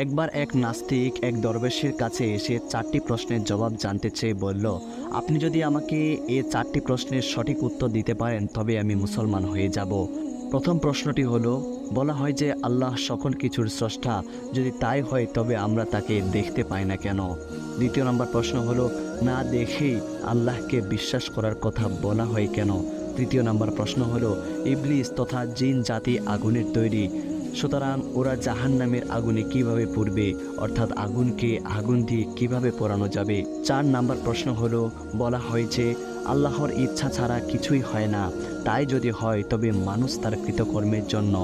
একবার এক নাস্তিক এক দরবেশের কাছে এসে 4টি প্রশ্নের জবাব জানতে চেয়ে বলল, আপনি যদি আমাকে এই 4টি প্রশ্নের সঠিক উত্তর দিতে পারেন তবে আমি মুসলমান হয়ে যাব। প্রথম প্রশ্নটি হলো, বলা হয় যে আল্লাহ সকল কিছুর স্রষ্টা, যদি তাই হয় তবে আমরা তাকে দেখতে পাই না কেন? দ্বিতীয় নম্বর প্রশ্ন হলো, না দেখেই আল্লাহকে বিশ্বাস করার কথা বলা হয় কেন? তৃতীয় নম্বর প্রশ্ন হলো, ইবলিস তথা জিন জাতি আগুনের তৈরি, সুতরাং ওরা জাহান্নামের আগুনে কিভাবে পুড়বে, অর্থাৎ আগুনকে আগুন দিয়ে কিভাবে পোড়ানো যাবে? 4 নাম্বার প্রশ্ন হলো, বলা হয় যে আল্লাহর ইচ্ছা ছাড়া কিছুই হয় না, তাই যদি হয় তবে মানুষ তার কৃতকর্মের জন্য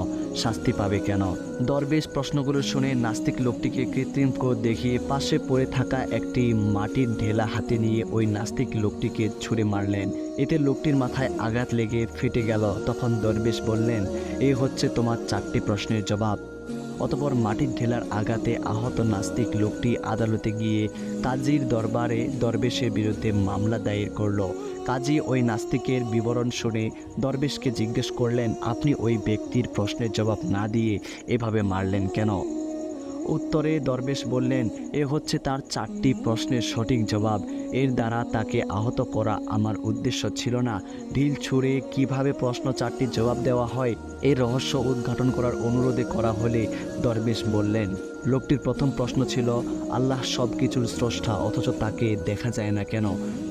শাস্তি পাবে কেন? দরবেশ প্রশ্নগুলো শুনে নাস্তিক লোকটিকে কৃত্রিম কোড দেখিয়ে পাশে পড়ে থাকা একটি মাটির ঢেলা হাতে নিয়ে ওই নাস্তিক লোকটিকে ছুঁড়ে মারলেন। এতে লোকটির মাথায় আঘাত লেগে ফেটে গেল। তখন দরবেশ বললেন, এই হচ্ছে তোমার 4টি প্রশ্নের জবাব। অতপর মাটির ঢেলার আঘাতে আহত নাস্তিক লোকটি আদালতে গিয়ে কাজীর দরবারে দরবেশের বিরুদ্ধে মামলা দায়ের করল। কাজী ওই নাস্তিকের বিবরণ শুনে দরবেশকে জিজ্ঞেস করলেন, আপনি ওই ব্যক্তির প্রশ্নের জবাব না দিয়ে এভাবে মারলেন কেন? উত্তরে দরবেশ বললেন, এ হচ্ছে তার 4টি প্রশ্নের সঠিক জবাব। এর দ্বারা তাকে আহত করা আমার উদ্দেশ্য ছিল না। ঢিল ছুঁড়ে কিভাবে প্রশ্ন 4টির জবাব দেওয়া হয় এই রহস্য উদ্ঘাটন করার অনুরোধে করা হলে দরবেশ বললেন, লোকটির প্রথম প্রশ্ন ছিল, আল্লাহ সব কিছুর স্রষ্টা অথচ তাকে দেখা যায় না কেন?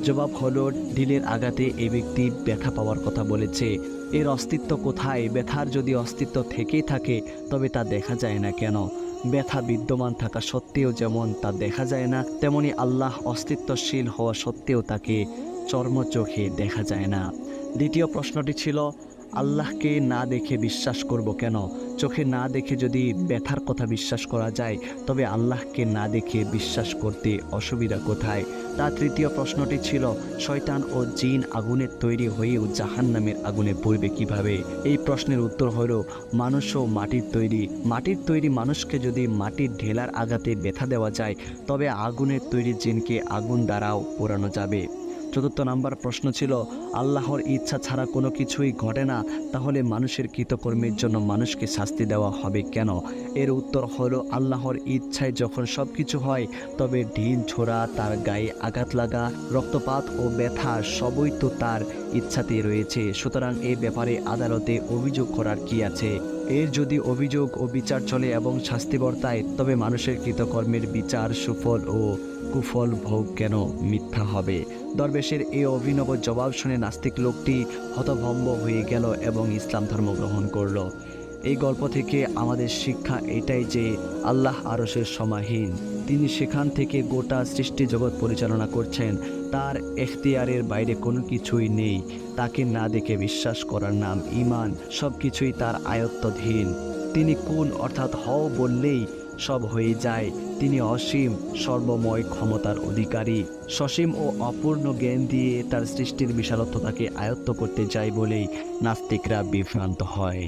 জবাব হলো, ঢিলের আঘাতে এই ব্যক্তি ব্যথা পাওয়ার কথা বলেছে। এর অস্তিত্ব কোথায়? ব্যথার যদি অস্তিত্ব থেকেই থাকে তবে তা দেখা যায় না কেন? ব্যথা বিদ্যমান থাকা সত্ত্বেও যেমন তা দেখা যায় না, তেমনি আল্লাহ অস্তিত্বশীল হওয়া সত্ত্বেও তাকে চর্মচোখে দেখা যায় না। দ্বিতীয় প্রশ্নটি ছিল, আল্লাহকে না দেখে বিশ্বাস করব কেন? চোখে না দেখে যদি ব্যথার কথা বিশ্বাস করা যায় তবে আল্লাহকে না দেখে বিশ্বাস করতে অসুবিধা কোথায়? তার তৃতীয় প্রশ্নটি ছিল, শয়তান ও জিন আগুনের তৈরি হয়েও জাহান্নামের আগুনে পড়বে কিভাবে? এই প্রশ্নের উত্তর হল, মানুষও মাটির তৈরি। মাটির তৈরি মানুষকে যদি মাটির ঢেলার আঘাতে ব্যথা দেওয়া যায় তবে আগুনের তৈরি জিনকে আগুন দ্বারাও পোড়ানো যাবে। চতুর্থ নাম্বার প্রশ্ন ছিল, আল্লাহর ইচ্ছা ছাড়া কোনো কিছুই ঘটে না, তাহলে মানুষের কৃতকর্মের জন্য মানুষকে শাস্তি দেওয়া হবে কেন? এর উত্তর হলো, আল্লাহর ইচ্ছায় যখন সব কিছু হয় তবে ঢিল ছোড়া, তার গায়ে আঘাত লাগা, রক্তপাত ও ব্যথা সবই তো তার ইচ্ছাতেই রয়েছে। সুতরাং এই ব্যাপারে আদালতে অভিযোগ করার কি আছে? এর যদি অভিযোগ ও বিচার চলে এবং শাস্তি বর্তায় তবে মানুষের কৃতকর্মের বিচার সুফল ও কুফল ভোগ কেন মিথ্যা হবে? দরবেশের এই অভিনব জবাব শুনে নাস্তিক লোকটি হতভম্ব হয়ে গেল এবং ইসলাম ধর্ম গ্রহণ করল। এই গল্প থেকে আমাদের শিক্ষা এটাই যে আল্লাহ আরশের সমাহীন। তিনি সেখান থেকে গোটা সৃষ্টি জগৎ পরিচালনা করছেন। তার এখতিয়ারের বাইরে কোনো কিছুই নেই। তাকে না দেখে বিশ্বাস করার নাম ঈমান। সব কিছুই তার আয়ত্তাধীন। তিনি কুন অর্থাৎ হও বললেই সব হয়ে যায়। তিনি অসীম সর্বময় ক্ষমতার অধিকারী। সসীম ও অপূর্ণ জ্ঞান দিয়ে তার সৃষ্টির বিশালত্বতাকে আয়ত্ত করতে চায় বলেই নাস্তিকরা বিভ্রান্ত হয়।